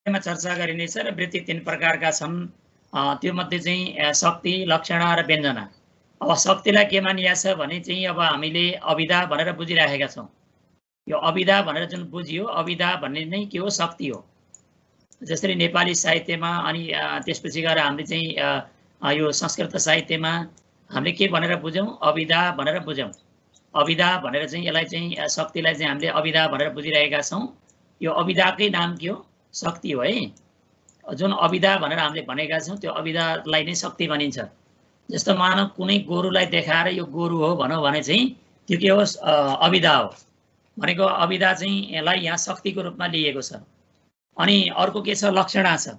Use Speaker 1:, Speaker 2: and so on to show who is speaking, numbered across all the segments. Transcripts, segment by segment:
Speaker 1: मा चर्चा गरिनेछ र वृत्ति 3 प्रकारका छन्। त्यो मध्ये चाहिँ शक्ति, लक्षणा र व्यञ्जना। अब शक्तिलाई के मानिया छ भने चाहिँ अब हामीले अभिधा भनेर बुझिराखेका छौँ। यो अभिधा भनेर जुन बुझियो, अभिधा भन्ने नै के हो? शक्ति हो। जसरी नेपाली साहित्यमा अनि त्यसपछि गएर हामीले चाहिँ यो संस्कृत साहित्यमा हामीले के भनेर बुझौँ? अभिधा भनेर बुझौँ। अभिधा भनेर चाहिँ यसलाई चाहिँ शक्तिलाई चाहिँ हामीले अभिधा भनेर बुझिरहेका छौँ। यो अभिधाकै नाम के हो? शक्ति हो है। जुन अभिधा भनेर हामीले भनेका छौँ त्यो अभिधालाई नै शक्ति भनिन्छ। जस्तो मानव कुनै गोरुलाई देखाएर यो गोरु हो भनौँ भने चाहिँ त्यो के हो? अभिधा हो। भनेको अभिधा चाहिँ यसलाई यहाँ शक्तिको रूपमा लिएको छ। अनि अर्को के छ? लक्षणा छ।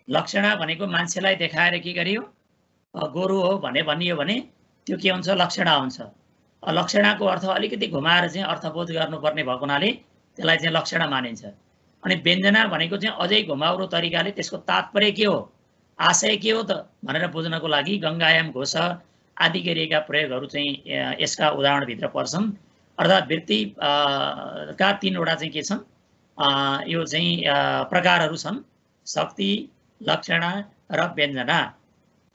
Speaker 1: लक्षणा भनेको मान्छेलाई देखाएर के गरियो? गोरु हो भनियो भने त्यो के हुन्छ? लक्षणा हुन्छ। लक्षणाको अर्थ अलिकति घुमाएर चाहिँ अर्थबोध गर्नुपर्ने भएको हुनाले त्यसलाई चाहिँ लक्षणा मानिन्छ। अनि व्यञ्जना भनेको चाहिँ अझै घुमाउरो तरिकाले त्यसको तात्पर्य के हो, आशय के हो त भनेर बुझ्नको लागि गङ्गायाम घोष आदि गरिएका प्रयोगहरू चाहिँ यसका उदाहरणभित्र पर्छन्। अर्थात् वृत्ति का 3वटा चाहिँ के छन्? यो चाहिँ प्रकारहरू छन्, शक्ति, लक्षणा र व्यञ्जना।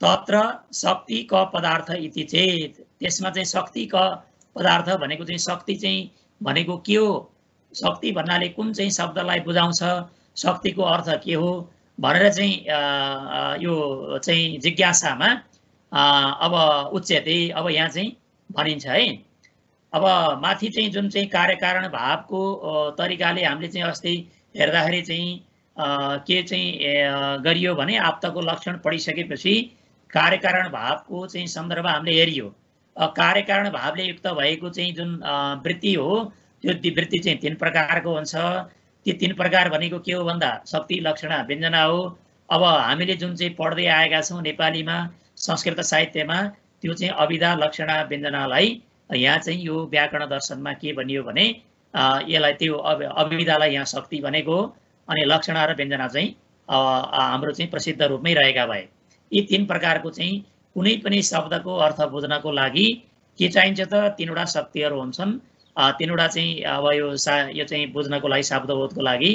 Speaker 1: तत्र शक्ति क पदार्थ इति चेत, त्यसमा चाहिँ शक्ति क पदार्थ भनेको चाहिँ शक्ति चाहिँ भनेको के हो? शक्ति भन्नाले कुन चाहिँ शब्दलाई बुझाउँछ? शक्तिको अर्थ के हो भनेर चाहिँ यो चाहिँ जिज्ञासामा अब उच्यते, अब यहाँ चाहिँ भनिन्छ है। अब माथि चाहिँ जुन चाहिँ कार्यकारण भावको तरिकाले हामीले चाहिँ अस्ति हेर्दाखेरि चाहिँ के चाहिँ गरियो भने आप्तको लक्षण पढिसकेपछि कार्यकारण भावको चाहिँ सन्दर्भ हामीले हेरियो। कार्यकारण भावले युक्त भएको चाहिँ जुन वृत्ति हो त्यो वृत्ति चाहिँ 3 प्रकारको हुन्छ। ती 3 प्रकार भनेको के हो भन्दा शक्ति, लक्षणा, व्यञ्जना हो। अब हामीले जुन चाहिँ पढ्दै आएका छौँ नेपालीमा संस्कृत साहित्यमा त्यो चाहिँ अभिधा, लक्षणा, व्यञ्जनालाई यहाँ चाहिँ यो व्याकरण दर्शनमा के भनियो भने यसलाई त्यो अभिधालाई यहाँ शक्ति भनेको, अनि लक्षणा र व्यञ्जना चाहिँ हाम्रो चाहिँ प्रसिद्ध रूपमै रहेका भए। यी 3 प्रकारको चाहिँ कुनै पनि शब्दको अर्थ बुझ्नको लागि के चाहिन्छ त? 3वटा शक्तिहरू हुन्छन्। 3वटा चाहिँ अब यो चाहिँ बुझ्नको लागि शब्दबोधको लागि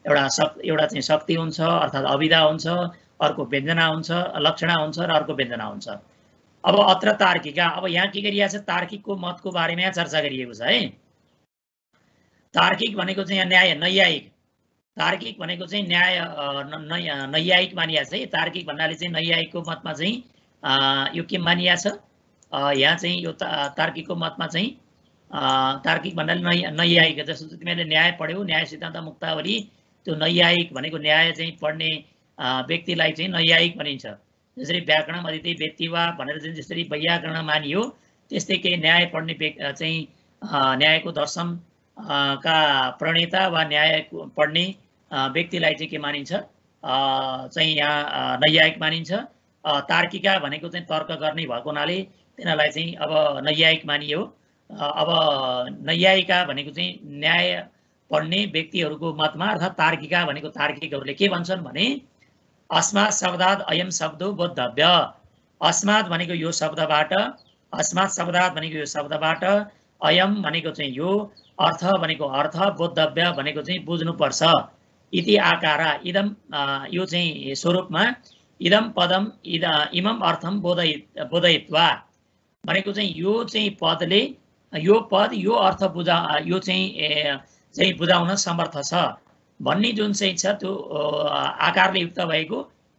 Speaker 1: एउटा चाहिँ शक्ति हुन्छ अर्थात् अभिधा हुन्छ, अर्को व्यञ्जना हुन्छ, लक्षणा हुन्छ र अर्को व्यञ्जना हुन्छ। अब अत्र तार्किका, अब यहाँ के गरिएको छ? तार्किकको मतको बारेमा यहाँ चर्चा गरिएको छ है। तार्किक भनेको चाहिँ यहाँ न्याय, नैयायिक। तार्किक भनेको चाहिँ न्याय नैयायिक मानिया छ है। तार्किक भन्नाले चाहिँ नैयायिकको मतमा चाहिँ यो के मानिया छ? यहाँ चाहिँ यो तार्किकको मतमा चाहिँ तार्किक भन्नाले नैयायिक। जस्तो तिमीले न्याय पढ्यौ, न्याय सिद्धान्त मुक्तावली, त्यो नैयायिक भनेको न्याय चाहिँ पढ्ने व्यक्तिलाई चाहिँ नैयायिक भनिन्छ। जसरी व्याकरण अदिति व्यक्ति वा भनेर चाहिँ जसरी वैयाकरण मानियो त्यस्तै केही न्याय पढ्ने चाहिँ न्यायको दर्शन का प्रणेता वा न्याय पढ्ने व्यक्तिलाई चाहिँ के मानिन्छ? चाहिँ यहाँ नैयायिक मानिन्छ। तार्किका भनेको चाहिँ तर्क गर्ने भएको हुनाले तिनीहरूलाई चाहिँ अब नैयायिक मानियो। अब नैयायिका भनेको चाहिँ न्याय पढ्ने व्यक्तिहरूको मतमा, अर्थात् तार्किका भनेको तार्किकहरूले के भन्छन् भने अस्मात् शब्दात् अयम शब्दो बोद्धव्य। अस्मात् भनेको यो शब्दबाट, अस्मात् शब्दात् भनेको यो शब्दबाट, अयम भनेको चाहिँ यो, अर्थ भनेको अर्थ, बोद्धव्य भनेको चाहिँ बुझ्नुपर्छ। इति आकारा, इदम यो चाहिँ स्वरूपमा, इदम पदम इमम अर्थम बोधयित्वा भनेको चाहिँ यो चाहिँ पदले यो पद यो अर्थ यो चाहिँ बुझाउन समर्थ छ भन्ने जुन चाहिँ छ त्यो आकारले युक्त भएको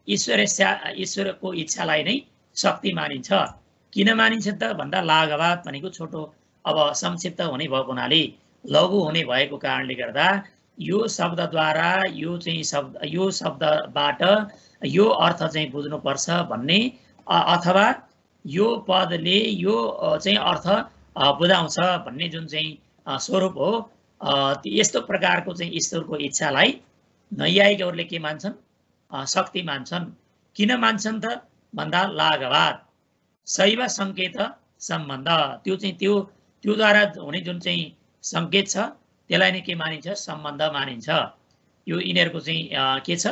Speaker 1: ईश्वरको इच्छालाई नै शक्ति मानिन्छ। किन मानिन्छ त भन्दा लाघवात भनेको छोटो, अब संक्षिप्त हुने भएको हुनाले, लघु हुने भएको कारणले गर्दा यो शब्दद्वारा यो शब्दबाट यो अर्थ चाहिँ बुझ्नुपर्छ भन्ने, अथवा यो पदले यो चाहिँ अर्थ बुझाउँछ भन्ने जुन चाहिँ स्वरूप हो, यस्तो प्रकारको चाहिँ ईश्वरको इच्छालाई नैयायिकहरूले के मान्छन्? शक्ति मान्छन्। किन मान्छन् त भन्दा लाघवात शैव सङ्केत सम्बन्ध, त्यो चाहिँ त्योद्वारा हुने जुन चाहिँ सङ्केत छ त्यसलाई नै के मानिन्छ? सम्बन्ध मानिन्छ। यो यिनीहरूको चाहिँ के छ?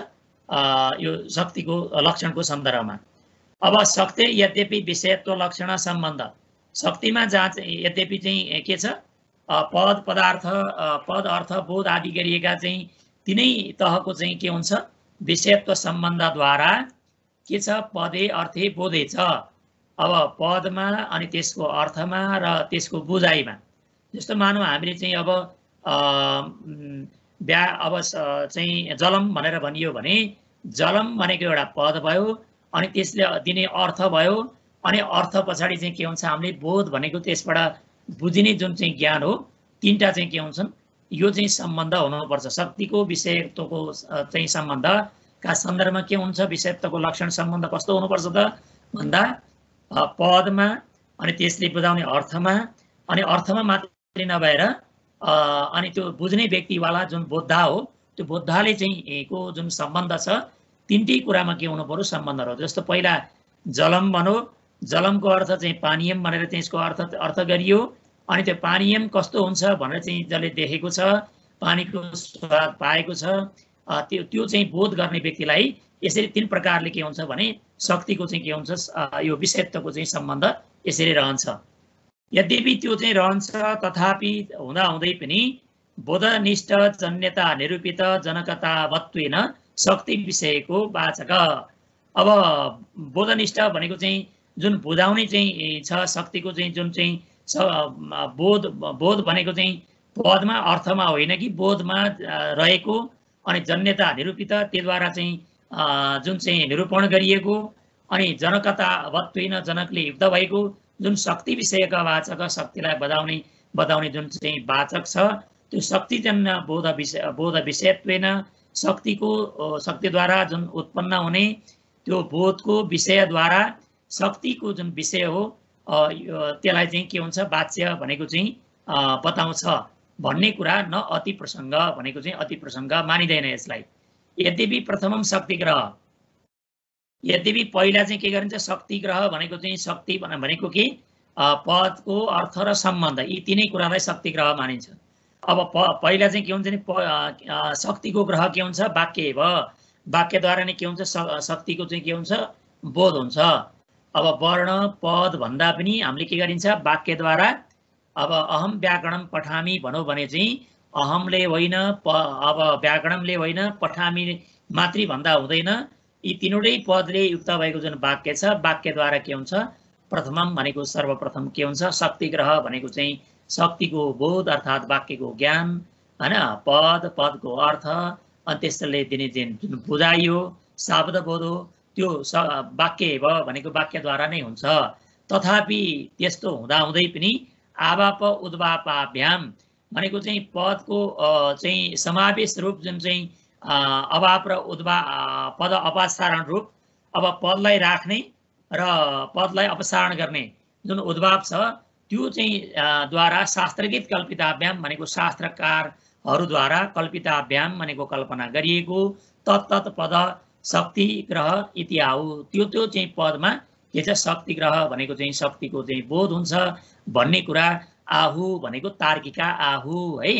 Speaker 1: यो शक्तिको लक्षणको सन्दर्भमा। अब शक्ति यद्यपि विषयत्व लक्षण सम्बन्ध, शक्तिमा जहाँ चाहिँ यद्यपि चाहिँ के छ? पद, पदार्थ, पद, अर्थ, बोध आदि गरिएका चाहिँ 3 तहको चाहिँ के हुन्छ? विषयत्व सम्बन्धद्वारा के छ पदे अर्थे बोधे छ। अब पदमा अनि त्यसको अर्थमा र त्यसको बुझाइमा जस्तो मानौँ हामीले चाहिँ अब चाहिँ जलम भनेर भनियो भने जलम भनेको एउटा पद भयो अनि त्यसले दिने अर्थ भयो अनि अर्थ पछाडि चाहिँ के हुन्छ हामीले बोध भनेको त्यसबाट बुझिने जुन चाहिँ ज्ञान हो तीनटा चाहिँ के हुन्छन् यो चाहिँ सम्बन्ध हुनुपर्छ। शक्तिको विषयत्वको चाहिँ सम्बन्धका सन्दर्भमा के हुन्छ विषयत्वको लक्षण सम्बन्ध कस्तो हुनुपर्छ त भन्दा पदमा अनि त्यसले बुझाउने अर्थमा अनि अर्थमा मात्रै नभएर अनि त्यो बुझ्ने व्यक्तिवाला जुन बोद्धा हो त्यो बोद्धाले चाहिँ को जुन सम्बन्ध छ तीनटै कुरामा के हुनु पर्यो सम्बन्धहरू। जस्तो पहिला जलम भनौँ जलमको अर्थ चाहिँ पानीयम भनेर चाहिँ यसको अर्थ गरियो अनि त्यो पानीयम कस्तो हुन्छ भनेर चाहिँ जसले देखेको छ पानीको स्वाद पाएको छ त्यो चाहिँ बोध गर्ने व्यक्तिलाई यसरी तीन प्रकारले के हुन्छ भने शक्तिको चाहिँ के हुन्छ यो विषयत्वको चाहिँ सम्बन्ध यसरी रहन्छ। यद्यपि त्यो चाहिँ रहन्छ तथापि हुँदाहुँदै पनि बोधनिष्ठ जन्यता निरूपित जनकतावत्वेन शक्ति विषयको वाचक। अब बोधनिष्ठ भनेको चाहिँ जुन बुझाउने चाहिँ छ शक्तिको चाहिँ जुन चाहिँ बोध भनेको चाहिँ पदमा अर्थमा होइन कि बोधमा रहेको अनि जन्यता निरूपित त्योद्वारा चाहिँ जुन चाहिँ निरूपण गरिएको अनि जनकतावत्वेन जनकले युक्त भएको जुन शक्ति विषयका वाचक शक्तिलाई बताउने जुन चाहिँ वाचक छ त्यो शक्तिजन्य बोध विषयत्वेन शक्तिद्वारा जुन उत्पन्न हुने त्यो बोधको विषयद्वारा शक्तिको जुन विषय हो त्यसलाई चाहिँ के हुन्छ वाच्य भनेको चाहिँ बताउँछ भन्ने कुरा न अति प्रसङ्ग भनेको चाहिँ अति प्रसङ्ग मानिँदैन यसलाई। यद्यपि प्रथमम शक्ति ग्रह यद्यपि पहिला चाहिँ के गरिन्छ शक्ति ग्रह भनेको चाहिँ शक्ति भनेको के पदको अर्थ र सम्बन्ध यी तीनै कुरालाई शक्ति ग्रह मानिन्छ। अब पहिला चाहिँ के हुन्छ नि शक्तिको ग्रह के हुन्छ वाक्य वाक्यद्वारा नै के हुन्छ शक्तिको चाहिँ के हुन्छ बोध हुन्छ। अब वर्ण पद भन्दा पनि हामीले के गरिन्छ वाक्यद्वारा अब अहम व्याकरणम पठामी भनौँ भने चाहिँ अहमले होइन अब व्याकरणमले होइन पठामी मात्रै भन्दा हुँदैन यी तीनवटै पदले युक्त भएको जुन वाक्य छ वाक्यद्वारा के हुन्छ प्रथमम भनेको सर्वप्रथम के हुन्छ शक्ति ग्रह भनेको चाहिँ शक्तिको बोध अर्थात् वाक्यको ज्ञान होइन पदको अर्थ अनि त्यसले दिने जुन बुझाइयो शब्द बोध हो त्यो वाक्य भनेको वाक्यद्वारा नै हुन्छ। तथापि त्यस्तो हुँदाहुँदै पनि आवाप उद्वापाभ्याम भनेको चाहिँ पदको चाहिँ समावेश रूप जुन चाहिँ अभाव र पद अपसारण रूप अब पदलाई राख्ने र पदलाई अपसारण गर्ने जुन उद्भाव छ त्यो चाहिँ द्वारा शास्त्रगीत कल्पिताभ्याम भनेको शास्त्रकारहरूद्वारा कल्पिताभ्याम भनेको कल्पना गरिएको तत्तत् पद शक्ति ग्रह इत्याहु त्यो चाहिँ पदमा के छ शक्ति ग्रह भनेको चाहिँ शक्तिको चाहिँ बोध हुन्छ भन्ने कुरा आहु भनेको तार्किका आहु है।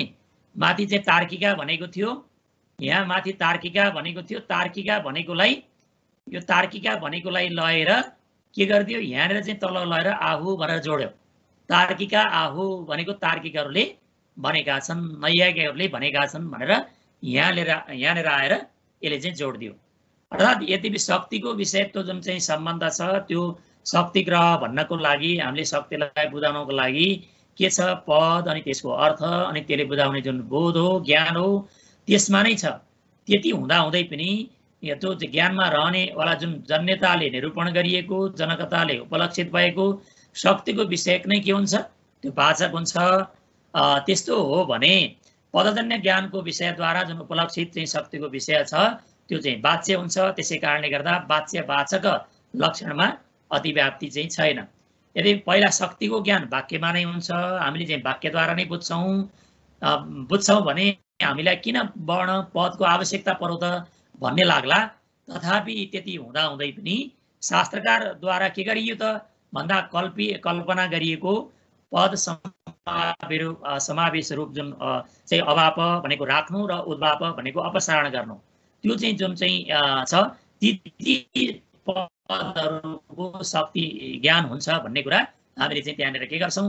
Speaker 1: माथि चाहिँ तार्किका भनेको थियो यहाँ माथि तार्किका भनेको थियो तार्किका भनेकोलाई यो तार्किका भनेकोलाई लगेर के गरिदियो यहाँनिर चाहिँ तल लगेर आहु भनेर जोड्यो। तार्किका आहु भनेको तार्किकहरूले भनेका छन् नैयायिकहरूले भनेका छन् भनेर यहाँनिर आएर यसले चाहिँ जोडिदियो। अर्थात् यद्यपि शक्तिको विषयत्व जुन चाहिँ सम्बन्ध छ त्यो शक्ति ग्रह भन्नको लागि हामीले शक्तिलाई बुझाउनको लागि के छ पद अनि त्यसको अर्थ अनि त्यसले बुझाउने जुन बोध हो ज्ञान हो त्यसमा नै छ। त्यति हुँदाहुँदै पनि त्यो ज्ञानमा रहनेवाला जुन जन्यताले निरूपण गरिएको जनकताले उपलक्षित भएको शक्तिको विषयक नै के हुन्छ त्यो वाचक हुन्छ। त्यस्तो हो भने पदजन्य ज्ञानको विषयद्वारा जुन उपलक्षित चाहिँ शक्तिको विषय छ त्यो चाहिँ वाच्य हुन्छ। त्यसै कारणले गर्दा वाच्य वाचक लक्षणमा अतिव्याप्ति चाहिँ छैन। यदि पहिला शक्तिको ज्ञान वाक्यमा नै हुन्छ हामीले चाहिँ वाक्यद्वारा नै बुझ्छौँ भने हामीलाई किन वर्ण पदको आवश्यकता पर्यो त भन्ने लाग्ला। तथापि त्यति हुँदाहुँदै पनि शास्त्रकारद्वारा के गरियो त भन्दा कल्पना गरिएको पद समावेश रूप जुन चाहिँ अभाव भनेको राख्नु र उद्भाव भनेको अपसारण गर्नु त्यो चाहिँ जुन चाहिँ छ ती पदहरूको शक्ति ज्ञान हुन्छ भन्ने कुरा हामीले चाहिँ त्यहाँनिर के गर्छौँ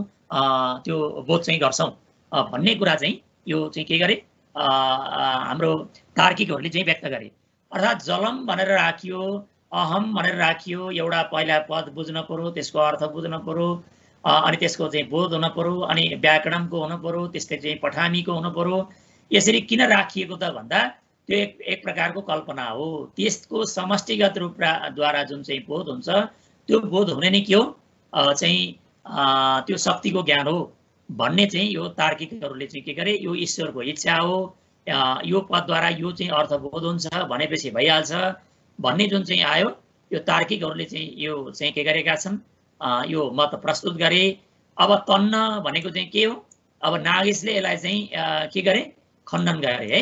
Speaker 1: त्यो बोध चाहिँ गर्छौँ भन्ने कुरा चाहिँ यो चाहिँ के गरे हाम्रो तार्किकहरूले चाहिँ व्यक्त गरे। अर्थात् जलम भनेर राखियो, अहम भनेर राखियो। एउटा पहिला पद बुझ्न पर्यो, त्यसको अर्थ बुझ्न पर्यो, अनि त्यसको चाहिँ बोध हुन पर्यो, अनि व्याकरणको हुन पर्यो, त्यस्तै चाहिँ पठामीको हुन पर्यो। यसरी किन राखिएको त भन्दा त्यो एक प्रकारको कल्पना हो। त्यसको समष्टिगत रूपद्वारा जुन चाहिँ बोध हुन्छ त्यो बोध हुने नै के हो चाहिँ त्यो शक्तिको ज्ञान हो भन्ने चाहिँ यो तार्किकहरूले चाहिँ के गरे, यो ईश्वरको इच्छा हो, यो पदद्वारा यो चाहिँ अर्थबोध हुन्छ भनेपछि भइहाल्छ भन्ने जुन चाहिँ आयो, यो तार्किकहरूले चाहिँ यो चाहिँ के गरेका छन्, यो मत प्रस्तुत गरे। अब तन्न भनेको चाहिँ के हो, अब नागेशले यसलाई चाहिँ के गरे, खण्डन गरे है।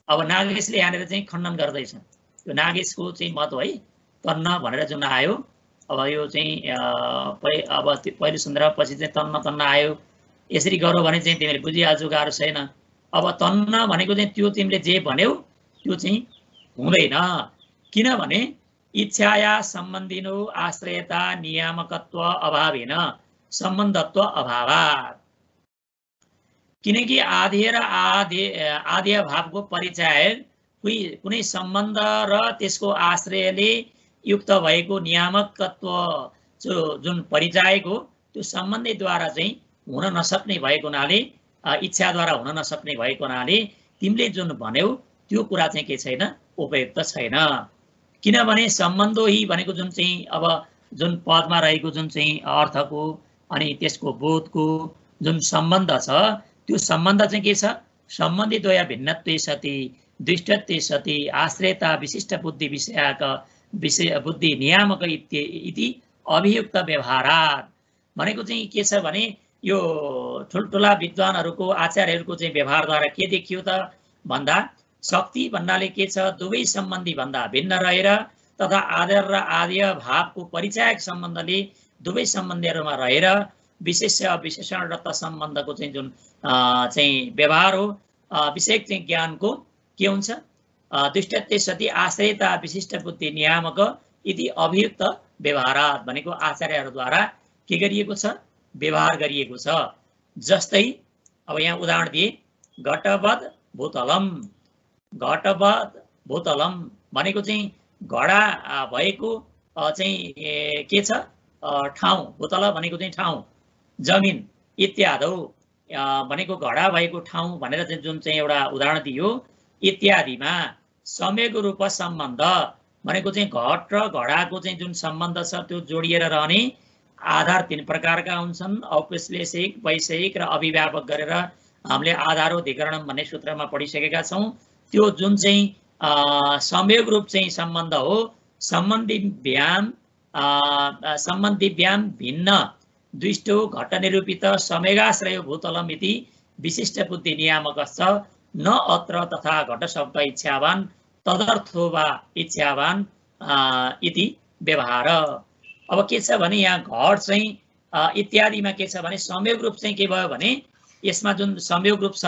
Speaker 1: अब नागेशले यहाँनिर चाहिँ खण्डन गर्दैछ, यो नागेशको चाहिँ मत हो है, तन्न भनेर जुन आयो। अब यो चाहिँ अब पहिलो सुन्दा पछि चाहिँ तन्न तन्न आयो, यसरी गरौ भने चाहिँ तिमीले बुझिहाल्छौ, गाह्रो छैन। अब तन्न भनेको चाहिँ त्यो तिमीले जे भन्यौ त्यो चाहिँ हुँदैन, किनभने इच्छाया सम्बन्धिनो आश्रयता नियामकत्व अभावेन सम्बन्धत्व अभावात्। किनकि आधेय र आधेय भावको परिचय कुनै सम्बन्ध र त्यसको आश्रयले युक्त भएको नियामकत्व जुन परिचयको त्यो सम्बन्धद्वारा चाहिँ हुन नसक्ने भएको हुनाले, इच्छाद्वारा हुन नसक्ने भएको हुनाले तिमीले जुन भन्यौ त्यो कुरा चाहिँ के छैन, उपयुक्त छैन। किनभने सम्बन्धो हि भनेको जुन चाहिँ अब जुन पदमा रहेको जुन चाहिँ अर्थको अनि त्यसको बोधको जुन सम्बन्ध छ त्यो सम्बन्ध चाहिँ के छ, सम्बन्धिद्वय भिन्नत्वे सति दृष्टत्वे सति आश्रयता विशिष्ट बुद्धि विषयक विषय बुद्धि नियामक इति अभियुक्त व्यवहारात् भनेको चाहिँ के छ भने यो ठुल्ठुला विद्वानहरूको आचार्यहरूको चाहिँ व्यवहारद्वारा के देखियो त भन्दा शक्ति भन्नाले के छ, दुवै सम्बन्धी भन्दा भिन्न रहेर तथा आदर र आदि भावको परिचयक सम्बन्धले दुवै सम्बन्धीहरूमा रहेर विशेष विशेषण र तत्सम्बन्धको चाहिँ जुन चाहिँ व्यवहार हो, विषयक चाहिँ ज्ञानको के हुन्छ, दृष्टत्वे सति आश्रयता विशिष्ट बुद्धि नियामक इति अभियुक्त व्यवहारात् भनेको आचार्यहरूद्वारा के गरिएको छ, व्यवहार गरिएको छ। जस्तै अब यहाँ उदाहरण दिए, घटवद भूतलम, घटवद भूतलम भनेको चाहिँ घडा भएको चाहिँ के छ, ठाउँ, भूतल भनेको चाहिँ ठाउँ, जमिन इत्यादि भनेको घडा भएको ठाउँ भनेर चाहिँ जुन चाहिँ एउटा उदाहरण दियो, इत्यादिमा संयोग रूप सम्बन्ध भनेको चाहिँ घट र घडाको चाहिँ जुन सम्बन्ध छ त्यो जोडिएर रहने आधार तीन प्रकारका हुन्छन्, औपश्लेषिक, वैषयिक र अभिव्यापक गरेर हामीले आधारोधिकरण भन्ने सूत्रमा पढिसकेका छौँ। त्यो जुन चाहिँ संयोग रूप चाहिँ सम्बन्ध हो, सम्बन्धिभ्याम भिन्न द्विष्टो घट निरूपित संयोगाश्रयो भूतलम इति विशिष्ट बुद्धि नियामकश्च न अत्र तथा घट शब्द इच्छावान तदर्थो वा इच्छावान इति व्यवहार। अब के छ भने यहाँ घट चाहिँ इत्यादिमा के छ भने संयोग रूप चाहिँ के भयो भने यसमा जुन संयोग रूप छ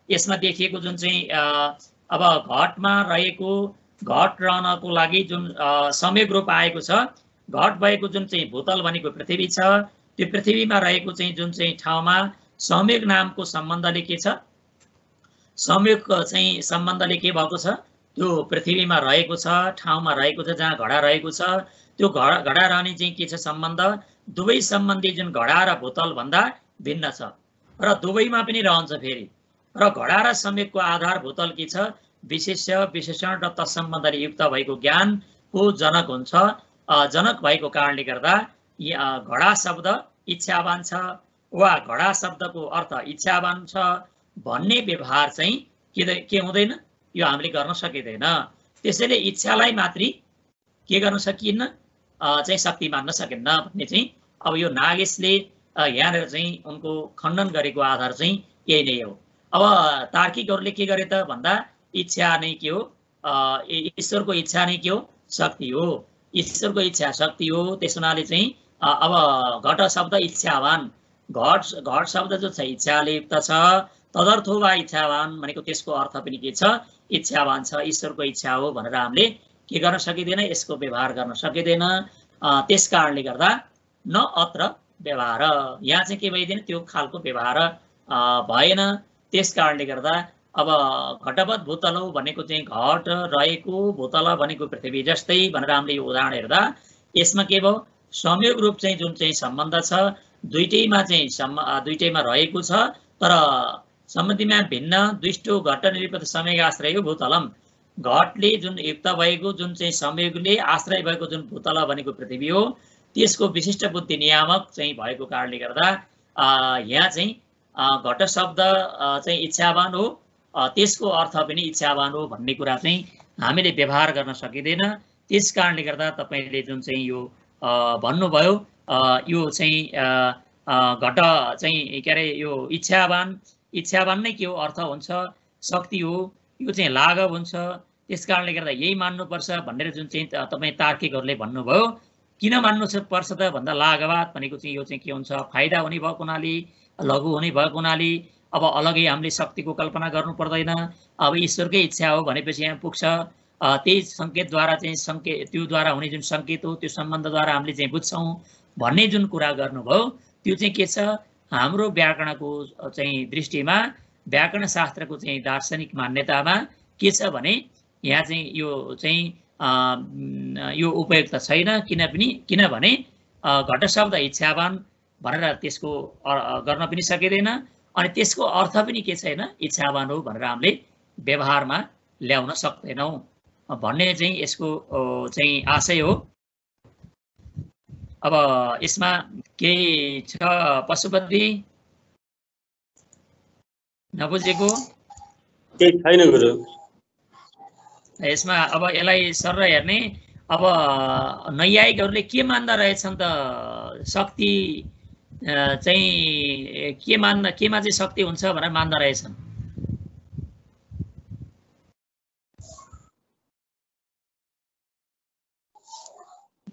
Speaker 1: यसमा देखिएको जुन चाहिँ अब घटमा रहेको घट रहनको लागि जुन संयोग रूप आएको छ, घट भएको जुन चाहिँ भूतल भनेको पृथ्वी छ, त्यो पृथ्वीमा रहेको चाहिँ जुन चाहिँ ठाउँमा संयोग नामको सम्बन्धले के छ, संयोग चाहिँ सम्बन्धले के भएको छ, त्यो पृथ्वीमा रहेको छ, ठाउँमा रहेको छ, जहाँ घडा रहेको छ, त्यो घडा रहने चाहिँ के छ सम्बन्ध, दुवै सम्बन्धी जुन घडा र भूतल भन्दा भिन्न छ र दुवैमा पनि रहन्छ फेरि। र घडा र संयोगको आधार भूतल के छ, विशेष विशेषण र तत्सम्बन्धले युक्त भएको ज्ञानको जनक हुन्छ। जनक भएको कारणले गर्दा घडा शब्द इच्छावान छ वा घडा शब्दको अर्थ इच्छावान छ भन्ने व्यवहार चाहिँ के हुँदैन, यो हामीले गर्न सकिँदैन। त्यसैले इच्छालाई मात्रै के गर्न सकिन्न, चाहिँ शक्ति मान्न सकिन्न भन्ने चाहिँ अब यो नागेशले यहाँनिर चाहिँ उनको खण्डन गरेको आधार चाहिँ यही नै हो। अब तार्किकहरूले के गरे त भन्दा इच्छा नै के हो, ईश्वरको इच्छा नै के हो, शक्ति हो, ईश्वरको इच्छा शक्ति हो। त्यस हुनाले चाहिँ अब घट शब्द इच्छावान, घट शब्द जो छ इच्छाले युक्त छ, तदर्थो वा इच्छावान भनेको त्यसको अर्थ पनि के छ, इच्छावान छ, ईश्वरको इच्छा हो भनेर हामीले के गर्न सकिँदैन, यसको व्यवहार गर्न सकिँदैन। त्यस कारणले गर्दा न अत्र व्यवहार, यहाँ चाहिँ के भइदिएन, त्यो खालको व्यवहार भएन। त्यस कारणले गर्दा अब घटवत् भूतलौ भनेको चाहिँ घट रहेको, भूतल भनेको पृथ्वी जस्तै भनेर हामीले यो उदाहरण हेर्दा यसमा के भयो, संयोग रूप चाहिँ जुन चाहिँ सम्बन्ध छ दुईटैमा चाहिँ दुईटैमा रहेको छ, तर सम्बन्धीमा भिन्न दुष्टो घट निरूपित संयोग आश्रय हो भूतलम। घटले जुन युक्त भएको जुन चाहिँ संयोगले आश्रय भएको जुन भूतल भनेको पृथ्वी हो त्यसको विशिष्ट बुद्धि नियामक चाहिँ भएको कारणले गर्दा यहाँ चाहिँ घट शब्द चाहिँ इच्छावान हो, त्यसको अर्थ पनि इच्छावान हो भन्ने कुरा चाहिँ हामीले व्यवहार गर्न सकिँदैन। त्यस कारणले गर्दा तपाईले जुन चाहिँ यो भन्नुभयो यो चाहिँ घट चाहिँ के अरे यो इच्छावान नै के हो अर्थ हुन्छ, शक्ति हो, यो चाहिँ लाघव हुन्छ। त्यस कारणले गर्दा यही मान्नुपर्छ भनेर जुन चाहिँ तपाईँ तार्किकहरूले भन्नुभयो, किन मान्नु पर्छ त भन्दा लाघवात भनेको चाहिँ यो चाहिँ के हुन्छ, फाइदा हुने भएको हुनाले, लघु हुने भएको हुनाले अब अलगै हामीले शक्तिको कल्पना गर्नु पर्दैन। अब ईश्वरकै इच्छा हो भनेपछि यहाँ पुग्छ। त्यही सङ्केतद्वारा चाहिँ त्योद्वारा हुने जुन सङ्केत हो त्यो सम्बन्धद्वारा हामीले चाहिँ बुझ्छौँ भन्ने जुन कुरा गर्नुभयो त्यो चाहिँ के छ, हाम्रो व्याकरणको चाहिँ दृष्टिमा, व्याकरण शास्त्रको चाहिँ दार्शनिक मान्यतामा के छ भने यहाँ चाहिँ यो चाहिँ यो उपयुक्त छैन। किनभने घट शब्द इच्छावान भनेर त्यसको गर्न पनि सकिँदैन, अनि त्यसको अर्थ पनि के छैन, इच्छावान हो भनेर हामीले व्यवहारमा ल्याउन सक्दैनौँ भन्ने चाहिँ यसको चाहिँ आशय हो। अब यसमा केही छ पशुपति नबुझेको?
Speaker 2: केही छैन गुरु।
Speaker 1: यसमा अब यसलाई सर हेर्ने, अब नैयायिकहरूले के मान्दा रहेछन् त, शक्ति चाहिँ केमा चाहिँ शक्ति हुन्छ भनेर मान्दा रहेछन्?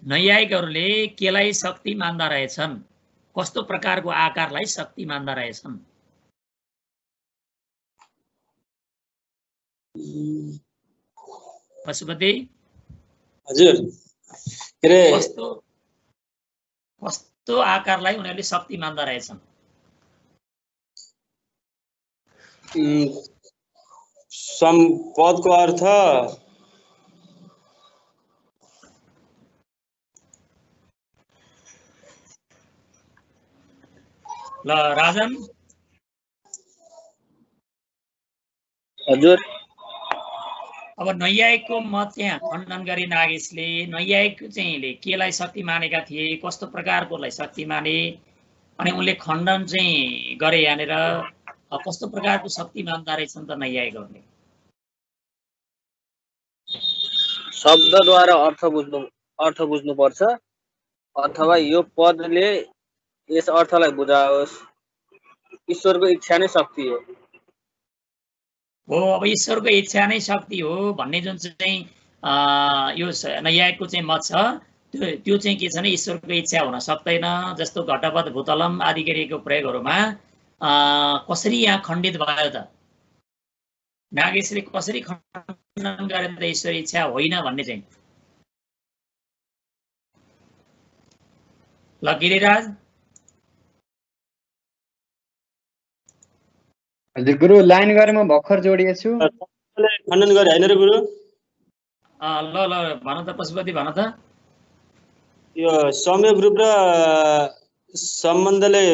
Speaker 1: नैयायिकहरूले केलाई शक्ति मान्दा रहेछन्, कस्तो प्रकारको आकारलाई शक्ति मान्दा रहेछन्? पशुपति
Speaker 2: हजुर, के रे
Speaker 1: कस्तो आकारलाई उनीहरूले शक्ति मान्दा रहेछन्?
Speaker 2: पदको अर्थ
Speaker 1: ल राजन।
Speaker 2: हजुर,
Speaker 1: अब नैयायिकको मत यहाँ खण्डन गरे नागेशले। नैयायिक चाहिँले केलाई शक्ति मानेका थिए, कस्तो प्रकारकोलाई शक्ति माने, अनि उनले खण्डन चाहिँ गरे यहाँनिर कस्तो प्रकारको शक्ति मान्दा रहेछन् त नैयायिकहरूले?
Speaker 3: शब्दद्वारा अर्थ बुझ्नुपर्छ, अथवा यो पदले यस अर्थलाई बुझाओस्। ईश्वरको इच्छा नै शक्ति हो।
Speaker 1: अब ईश्वरको इच्छा नै शक्ति हो भन्ने जुन चाहिँ यो नैयायिकको चाहिँ मत छ त्यो चाहिँ के छ भने ईश्वरको इच्छा हुन सक्दैन। जस्तो घटवत् भूतलम आदि गरिएको प्रयोगहरूमा कसरी यहाँ खण्डित भयो त? नागेशले कसरी खण्डन गरे त ईश्वर इच्छा होइन भन्ने चाहिँ? ल गिरिराज।
Speaker 4: हजुर गुरु, लाइन गरे म भर्खर जोडिएको छु।
Speaker 2: खण्डन गरे हैन रे गुरु?
Speaker 1: ल ल भन त पशुपति, भन त।
Speaker 2: यो संयोग रूप र सम्बन्धले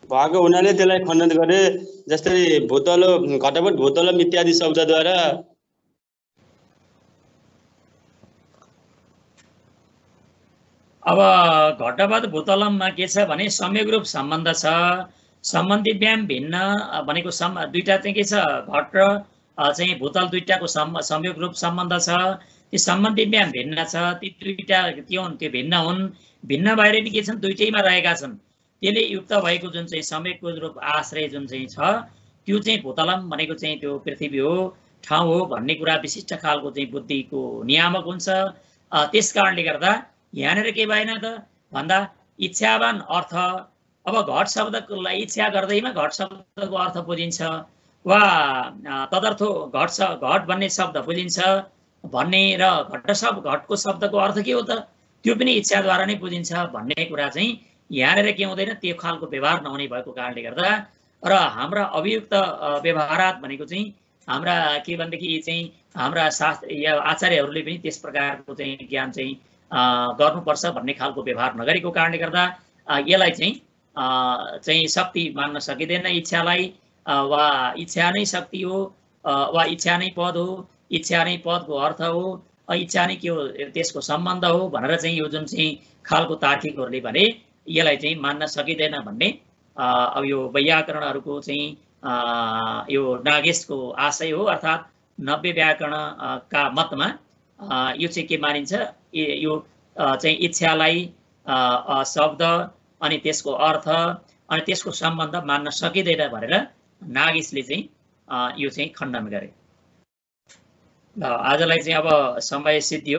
Speaker 2: भएको हुनाले त्यसलाई खण्डन गरे। जस्तै भूतलो, घटवत् भूतलम इत्यादि शब्दद्वारा।
Speaker 1: अब घटवत् भूतलममा के छ भने संयोग रूप सम्बन्ध छ। सम्बन्धी व्याम भिन्न भनेको दुईटा चाहिँ के छ, घट र चाहिँ भूतल दुईटाको संयोग रूप सम्बन्ध छ। त्यो सम्बन्धी व्याम भिन्न छ। ती दुईटा के हुन्? त्यो भिन्न हुन्। भिन्न भएर नि के छन्, दुईटैमा रहेका छन्। त्यसले युक्त भएको जुन चाहिँ संयोगको रूप आश्रय जुन चाहिँ छ त्यो चाहिँ भूतलम भनेको चाहिँ त्यो पृथ्वी हो, ठाउँ हो भन्ने कुरा विशिष्ट खालको चाहिँ बुद्धिको नियामक हुन्छ। त्यस कारणले गर्दा यहाँनिर के भएन त भन्दा इच्छावान अर्थ। अब घट शब्दलाई इच्छा गर्दैमा घट शब्दको अर्थ बुझिन्छ, वा तदर्थ घट भन्ने शब्द बुझिन्छ भन्ने, र घटको शब्दको अर्थ के हो त, त्यो पनि इच्छाद्वारा नै बुझिन्छ भन्ने कुरा चाहिँ यहाँनिर के हुँदैन, त्यो खालको व्यवहार नहुने भएको कारणले गर्दा र हाम्रा अभियुक्त व्यवहारात भनेको चाहिँ हाम्रा के भनेदेखि चाहिँ हाम्रा शास्त्र या आचार्यहरूले पनि त्यस प्रकारको चाहिँ ज्ञान चाहिँ गर्नुपर्छ भन्ने खालको व्यवहार नगरेको कारणले गर्दा यसलाई चाहिँ शक्ति मान्न सकिँदैन। इच्छालाई वा इच्छा नै शक्ति हो वा इच्छा नै पद हो, इच्छा नै पदको अर्थ हो, इच्छा नै के हो त्यसको सम्बन्ध हो भनेर चाहिँ यो जुन चाहिँ खालको तार्किकहरूले भने यसलाई चाहिँ मान्न सकिँदैन भन्ने अब यो वैयाकरणहरूको चाहिँ यो नागेशको आशय हो। अर्थात् नव्य व्याकरणका मतमा यो चाहिँ के मानिन्छ, यो चाहिँ इच्छालाई शब्द अनि त्यसको अर्थ अनि त्यसको सम्बन्ध मान्न सकिँदैन भनेर नागेशले चाहिँ यो चाहिँ खण्डन गरे। ल आजलाई चाहिँ अब समय सिद्धियो।